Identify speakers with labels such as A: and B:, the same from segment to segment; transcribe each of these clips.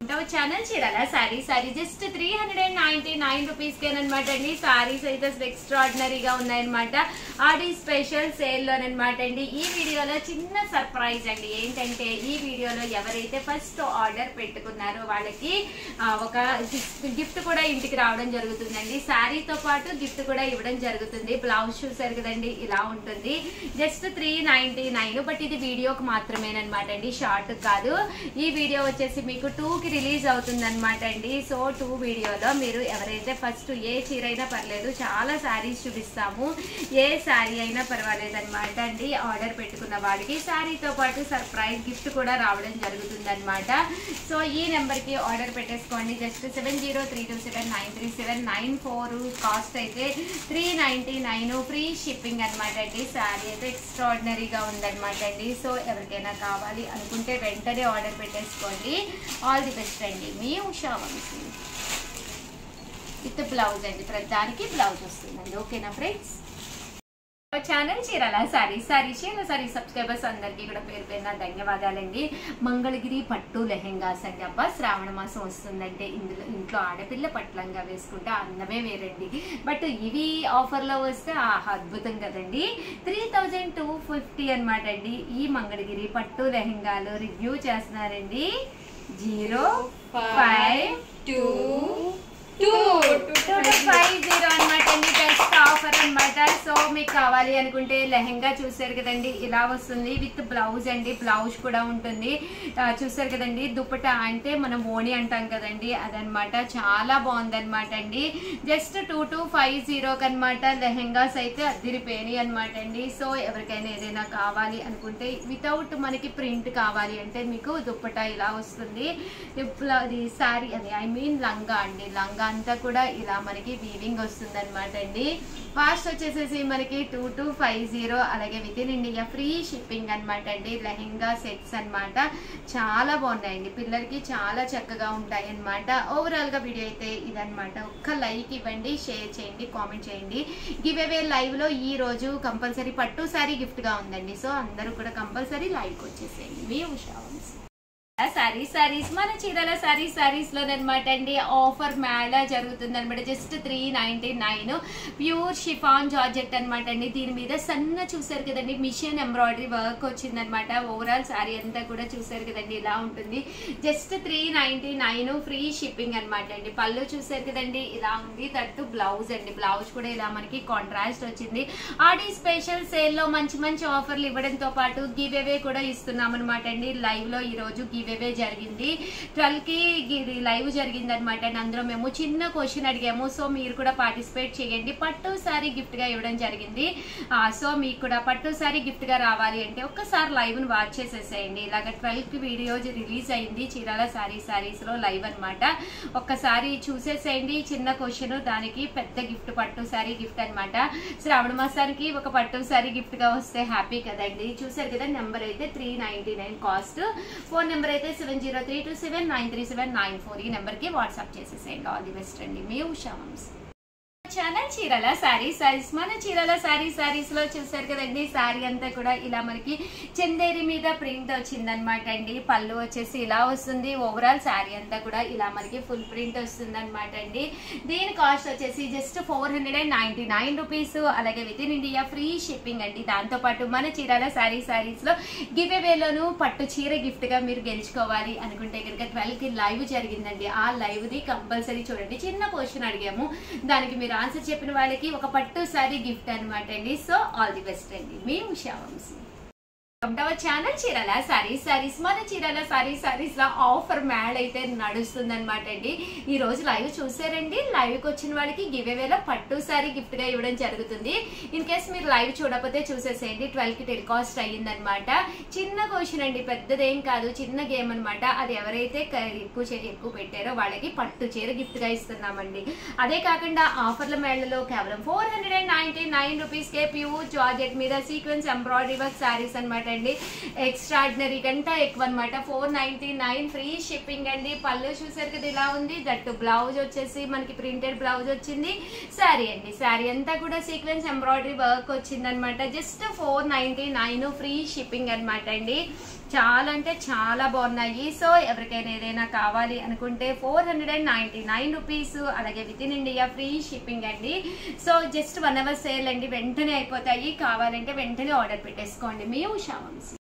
A: Welcome to our channel Chirala sari just 399 rupees కేనమాట అండి. సారీస్ అయితే ఎక్స్ట్రాడినరీగా ఉన్నాయన్నమాట. ఆడి స్పెషల్ సేల్ లోనమాట అండి. ఈ వీడియోలో చిన్న సర్ప్రైజ్ అండి. ఏంటంటే ఈ వీడియోలో ఎవరైతే ఫస్ట్ ఆర్డర్ పెట్టుకున్నారో వాళ్ళకి ఒక గిఫ్ట్ కూడా ఇంటికి రావడం జరుగుతుందండి. శారీతో పాటు గిఫ్ట్ కూడా ఇవ్వడం జరుగుతుంది. బ్లౌజ్ చూసారు కదండి, ఇలా ఉంటుంది. జస్ట్ 399, బట్ ఇది వీడియోకి మాత్రమేనమాట అండి, షార్ట్ కాదు. ఈ వీడియో వచ్చేసి మీకు 2కి రిలీజ్ అవుతుంది అనమాట అండి. సో 2 వీడియోలో మీరు ఎవరైతే ఫస్ట్ ఏ చీర అయినా పర్లేదు, చాలా శారీస్ చూపిస్తాము, ఏ శారీ అయినా పర్వాలేదు అనమాట అండి. ఆర్డర్ పెట్టుకున్న వాళ్ళకి శారీతో పాటు సర్ప్రైజ్ గిఫ్ట్ కూడా రావడం జరుగుతుంది అనమాట. సో ఈ నెంబర్కి ఆర్డర్ పెట్టేసుకోండి. జస్ట్ 7032793794. కాస్ట్ అయితే 399, ఫ్రీ షిప్పింగ్ అనమాట అండి. శారీ అయితే ఎక్స్ట్రాడినరీగా ఉందన్నమాట అండి. సో ఎవరికైనా కావాలి అనుకుంటే వెంటనే ఆర్డర్ పెట్టేసుకోండి. ఆల్ ది బెస్ట్ అండి. మీ ఉషా వంశీ విత్ బ్లౌజ్ అండి. ప్రతిదానికి బ్లౌజ్ వస్తుందండి. ఓకేనా friends? Channel Chirala sorry subscribers అందరికీ కూడా పేరు పేరున ధన్యవాదాలండి. మంగళగిరి పట్టు లెహెంగాస్ అండి. అబ్బా, శ్రావణ మాసం వస్తుందంటే ఇంట్లో ఆడపిల్ల పట్లంగా వేసుకుంటే అందమే వేరండి. బట్ ఇవి ఆఫర్లో వస్తే అద్భుతం కదండి. 3250 అనమాట అండి. ఈ మంగళగిరి పట్టు లెహెంగాలు రివ్యూ చేస్తున్నారండి. 05250 అనమాట అండి. బెస్ట్ ఆఫర్ అనమాట. సో మీకు కావాలి అనుకుంటే లెహెంగా చూసారు కదండి, ఇలా వస్తుంది విత్ బ్లౌజ్ అండి. బ్లౌజ్ కూడా ఉంటుంది. చూసారు కదండి, దుపట్టా అంటే మనం ఓణి అంటాం కదండి, అదనమాట. చాలా బాగుందనమాట అండి. జస్ట్ 2250 అనమాట. లెహెంగాస్ అయితే అదిరిపోయి అనమాట అండి. సో ఎవరికైనా ఏదైనా కావాలి అనుకుంటే వితౌట్ మనకి ప్రింట్ కావాలి అంటే మీకు దుపట్టా ఇలా వస్తుంది. ఇది శారీ అది లంగా అండి. లంగా అంతా కూడా ఇలా మనకి వీవింగ్ వస్తుంది అనమాట అండి. కాస్ట్ వచ్చేసేసి మనకి 2250, అలాగే with in India free shipping అనమాట అండి. లెహెంగా సెట్స్ అనమాట. చాలా బాగున్నాయండి. పిల్లలకి చాలా చక్కగా ఉంటాయి అనమాట. ఓవరాల్ గా వీడియో అయితే ఇదనమాట. ఒక్క లైక్ ఇవ్వండి, షేర్ చేయండి, కామెంట్ చేయండి. గివ్ అవే లైవ్ లో ఈ రోజు కంపల్సరీ పట్టు సారీ గిఫ్ట్ గా ఉందండి. సో అందరూ కూడా కంపల్సరీ లైక్ వచ్చేసేయండి. మీ ఉషా వంశీ సారీస్ మన చీరాల సారీస్ లోనమాట అండి. ఆఫర్ మేళా జరుగుతుంది అనమాట. జస్ట్ 399, ప్యూర్ షిఫాన్ జార్జెట్ అనమాట అండి. దీని మీద సన్న చూసారు కదండి, మిషన్ ఎంబ్రాయిడరీ వర్క్ వచ్చింది అనమాట. ఓవరాల్ శారీ అంతా కూడా చూసారు కదండి, ఇలా ఉంటుంది. జస్ట్ 399, ఫ్రీ షిప్పింగ్ అనమాట అండి. పళ్ళు చూసారు కదండి, ఇలా ఉంది. తట్టు బ్లౌజ్ అండి. బ్లౌజ్ కూడా ఇలా మనకి కాంట్రాస్ట్ వచ్చింది. ఆడి స్పెషల్ సేల్ లో మంచి ఆఫర్లు ఇవ్వడంతో పాటు గివ్ అవే కూడా ఇస్తున్నాం అనమాట అండి. లైవ్ లో ఈ రోజు గివ్ అవే జరిగింది. 12కి లైవ్ జరిగింది అనమాట. అందులో మేము చిన్న క్వశ్చన్ అడిగాము. సో మీరు కూడా పార్టిసిపేట్ చేయండి. పట్టు సారీ గిఫ్ట్ గా ఇవ్వడం జరిగింది. సో మీకు కూడా పట్టు సారీ గిఫ్ట్ గా రావాలి అంటే ఒక్కసారి లైవ్ ను వాచ్ చేసేసేయండి. ఇలాగ 12కి వీడియో రిలీజ్ అయింది చీరాల సారీస్ లో లైవ్ అనమాట. ఒక్కసారి చూసేసేయండి. చిన్న క్వశ్చన్, దానికి పెద్ద గిఫ్ట్, పట్టు సారీ గిఫ్ట్ అనమాట. శ్రావణ మాసానికి ఒక పట్టు సారీ గిఫ్ట్ గా వస్తే హ్యాపీ కదండి. చూసారు కదా, నెంబర్ అయితే 399 కాస్ట్. ఫోన్ నెంబర్ అయితే 7032793794. ఈ నెంబర్ కి వాట్సాప్ చేసేసేయండి. ఆల్ ది బెస్ట్ అండి. మీ ఉషా వంశీ ఛానల్ చీరాల సారీస్ మన చీరాల సారీస్ లో చూసారు కదండి. శారీ అంతా కూడా ఇలా మనకి చందేరి మీద ప్రింట్ వచ్చింది అనమాట అండి. పళ్ళు వచ్చేసి ఇలా వస్తుంది. ఓవరాల్ శారీ అంతా కూడా ఇలా మనకి ఫుల్ ప్రింట్ వస్తుంది అనమాట అండి. దీని కాస్ట్ వచ్చేసి జస్ట్ 499 రూపీస్, అలాగే with in India free shipping అండి. దాంతో పాటు మన చీరాల సారీస్ లో గివ్ అవేలోను పట్టు చీర గిఫ్ట్ గా మీరు గెలుచుకోవాలి అనుకుంటే కనుక 12కి లైవ్ జరిగిందండి. ఆ లైవ్ ది కంపల్సరీ చూడండి. చిన్న క్వశ్చన్ అడిగాము, దానికి మీరు ఆన్సర్ చెప్పిన వాళ్ళకి ఒక పట్టు సారీ గిఫ్ట్ అనమాట అండి. సో ఆల్ ది బెస్ట్ అండి. మీ ఉషా వంశీ ఛానల్ చీరాల సారీస్ మన చీరాల సారీస్ లో ఆఫర్ మేళ అయితే నడుస్తుంది అనమాట అండి. ఈ రోజు లైవ్ చూసారండి. లైవ్ కి వచ్చిన వాళ్ళకి గివ్ అవేలో పట్టు సారీ గిఫ్ట్ గా ఇవ్వడం జరుగుతుంది. ఇన్ కేస్ మీరు లైవ్ చూడకపోతే చూసేసేయండి. 12కి టెలికాస్ట్ అయ్యిందనమాట. చిన్న క్వశ్చన్ అండి, పెద్దదేం కాదు, చిన్న గేమ్ అనమాట. అది ఎవరైతే ఎక్కువ పెట్టారో వాళ్ళకి పట్టు చీర గిఫ్ట్ గా ఇస్తున్నామండి. అదే కాకుండా ఆఫర్ల మేళలో కేవలం 499 రూపీస్ కే ప్యూర్ జార్జెట్ మీద సీక్వెన్స్ ఎంబ్రాయిడరీ వర్క్ శారీస్ అనమాట అండి. ఎక్స్ట్రాడినరీ కంటే ఎక్కువ అనమాట. 499 ఫ్రీ షిప్పింగ్ అండి. పళ్ళు చూసారు కదా, ఇలా ఉంది. దట్టు బ్లౌజ్ వచ్చేసి మనకి ప్రింటెడ్ బ్లౌజ్ వచ్చింది. శారీ అండి, శారీ అంతా కూడా సీక్వెన్స్ ఎంబ్రాయిడరీ వర్క్ వచ్చింది అనమాట. జస్ట్ 499 ఫ్రీ షిప్పింగ్ అనమాట అండి. చాలా అంటే చాలా బాగున్నాయి. సో ఎవరికైనా ఏదైనా కావాలి అనుకుంటే 499 రూపీస్, అలాగే with in India free shipping అండి. సో జస్ట్ 1 hour సేల్ అండి, వెంటనే అయిపోతాయి. కావాలంటే వెంటనే ఆర్డర్ పెట్టేసుకోండి. మీ Usha Vamshi.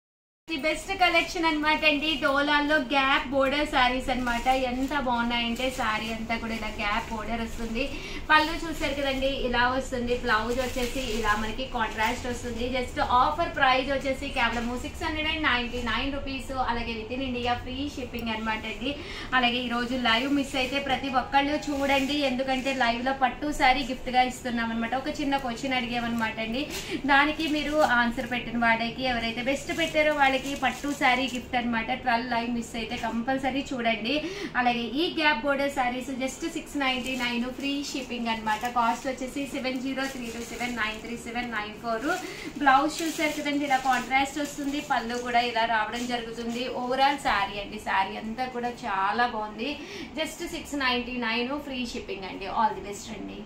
A: The best collection అనమాట అండి. డోలాల్లో గ్యాప్ బోర్డర్ శారీస్ అనమాట. ఎంత బాగున్నాయంటే శారీ అంతా కూడా ఇలా గ్యాప్ బోర్డర్ వస్తుంది. పళ్ళు చూసారు కదండి, ఇలా వస్తుంది. బ్లౌజ్ వచ్చేసి ఇలా మనకి కాంట్రాస్ట్ వస్తుంది. జస్ట్ ఆఫర్ ప్రైస్ వచ్చేసి కేవలం 699 రూపీస్, అలాగే with in India free shipping అనమాట అండి. అలాగే ఈరోజు లైవ్ మిస్ అయితే ప్రతి ఒక్కళ్ళు చూడండి, ఎందుకంటే లైవ్ లో పట్టు శారీ గిఫ్ట్ గా ఇస్తున్నాం అనమాట. ఒక చిన్న క్వశ్చన్ అడిగామన్నమాట అండి, దానికి మీరు ఆన్సర్ పెట్టిన వాళ్ళకి, ఎవరైతే బెస్ట్ పెట్టారో వాళ్ళకి పట్టు శారీ గిఫ్ట్ అనమాట. 12 లైవ్ మిస్ అయితే కంపల్సరీ చూడండి. అలాగే ఈ gap border saris just 699 free shipping అనమాట. కాస్ట్ వచ్చేసి 7032793794. బ్లౌజ్ చూసారు కదండి, ఇలా కాంట్రాస్ట్ వస్తుంది. పళ్ళు కూడా ఇలా రావడం జరుగుతుంది. ఓవరాల్ శారీ అండి, శారీ అంతా కూడా చాలా బాగుంది. జస్ట్ 699 ఫ్రీ షిప్పింగ్ అండి. ఆల్ ది బెస్ట్ అండి.